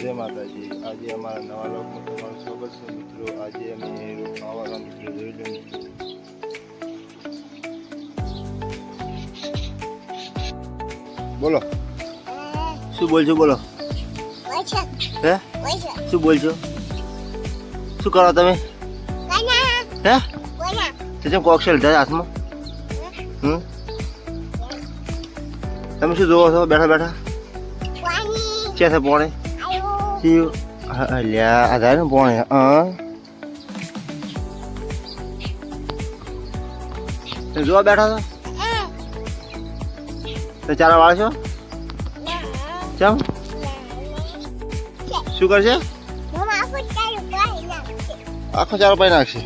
જય માતાજી। આજે અમારા નવા લોકમાં તમારું સ્વાગત છે મિત્રો। આજે અમે ખાવાના મિત્રો જોઈ લો મિત્રો। બોલો શું બોલજો બોલો હે શું બોલજો શું કરો તમે હે તે જેમ કોકસેલ થાય હાથમાં તમે શું જોવો છો બેઠા બેઠા ક્યાં છે પોણે અલ્યા આધાર ને પોણે જોવા બેઠા છો તો ચારા વાળ છો ચમ શું કરશે આખો ચારો પાઈ નાખશે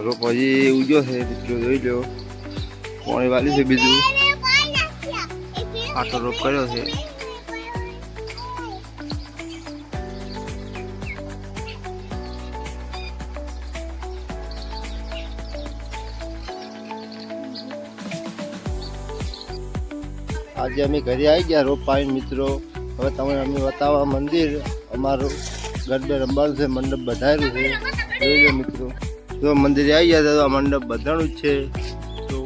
રોપ હજી ઉગ્યો છે મિત્રો જોઈ લો પોણી વાલી છે બીજું આટલો રોપ કર્યો છે આજે અમે ઘરે આવી ગયા રોપ પાણી મિત્રો। હવે તમને અમે બતાવવા મંદિર અમારું ગરબે રમવાનું છે મંડપ બંધાયેલું છે જોઈ લો મિત્રો। જો મંદિરે આવી ગયા તો આ મંડપ બંધાણું જ છે તો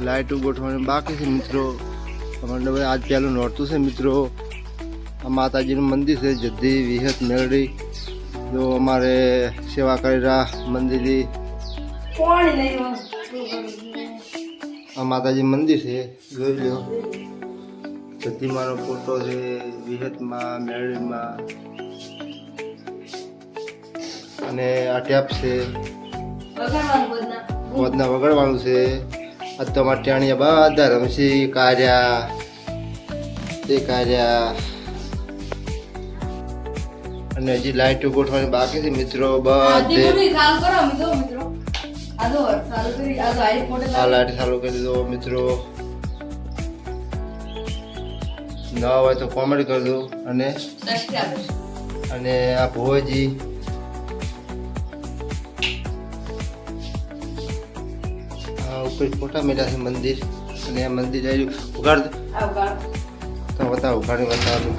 લાઇટ ગોઠવણી બાકી છે મિત્રો। મંડપ આજ પહેલું નોરતું છે મિત્રો। આ માતાજીનું મંદિર છે જદ્દી વિહત મેળડી જો અમારે સેવા કરી રહ્યા મંદિરની આ માતાજી મંદિર છે જોઈ લો જદ્દી મારો ફોટો છે વિહતમાં મેળવીમાં અને આ ટેપ છે વધના વગાડવાનું છે આ તમારા ટાણિયા બધા રમશી કાર્યા તે કાર્યા અને હજી લાઈટો ગોઠવાની બાકી છે મિત્રો બધે આ લાઈટ ચાલુ કરી દો મિત્રો। નવા હોય તો કોમેન્ટ કરી દો અને આ ભોજી ઉપર ફોટા મેળ્યા છે મંદિર અને આ મંદિર આવી ઉગાડ તો બતાવ ઉગાડી બતાવું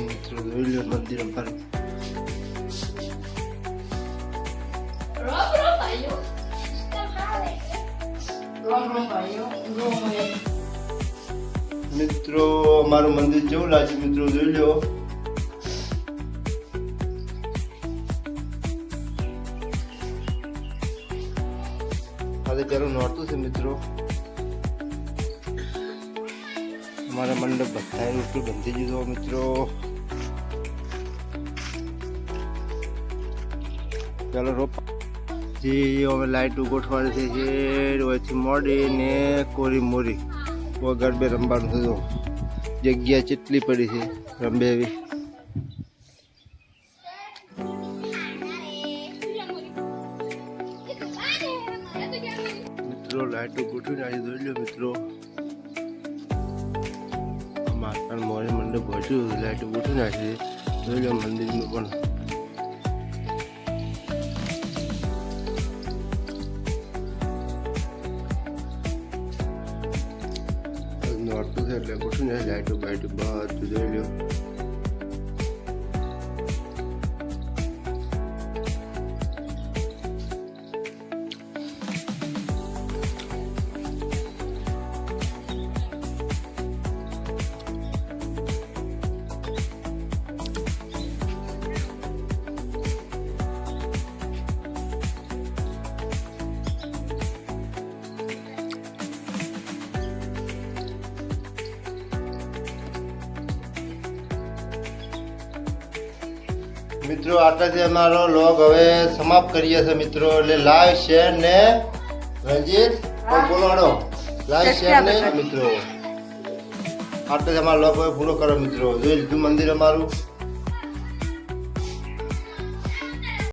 મિત્રો જોઈ લો મંદિર પર મિત્રો અમારું મંદિર જેવું લાગે મિત્રો જોઈ લો આજે પેલું નોરતું છે મિત્રો। અમારા મંડપ બધાય ઉપર બંધી દીધો મિત્રો। પેલો રોપ જે અમે લાઈટ ગોઠવાડી છે ઓયથી મોડી ને કોરી મોરી ગરબે રમવાનું થયું જગ્યા ચેટલી પડી છે રંબે એવી મિત્રો લાઈટો ગોઠવી નાખી જોઈ લો મિત્રો। માતા મોરે મંડપ ભજ્યું લાઈટો ગોઠવી નાખી જોઈ લો મંદિરનું પણ નોરતું છે એટલે ગોઠવી નાખી લાઈટો બાઈટો બધું જોઈ લો। મિત્રો આટલાથી અમારો લોગ હવે સમાપ્ત કરીએ છીએ મિત્રો। એટલે લાઈક શેર ને રંજીત બોલાડો લાઈક શેર ને મિત્રો આટલાથી અમારો લોગ હવે પૂરો કરો મિત્રો। જોઈ લીધું મંદિર અમારું।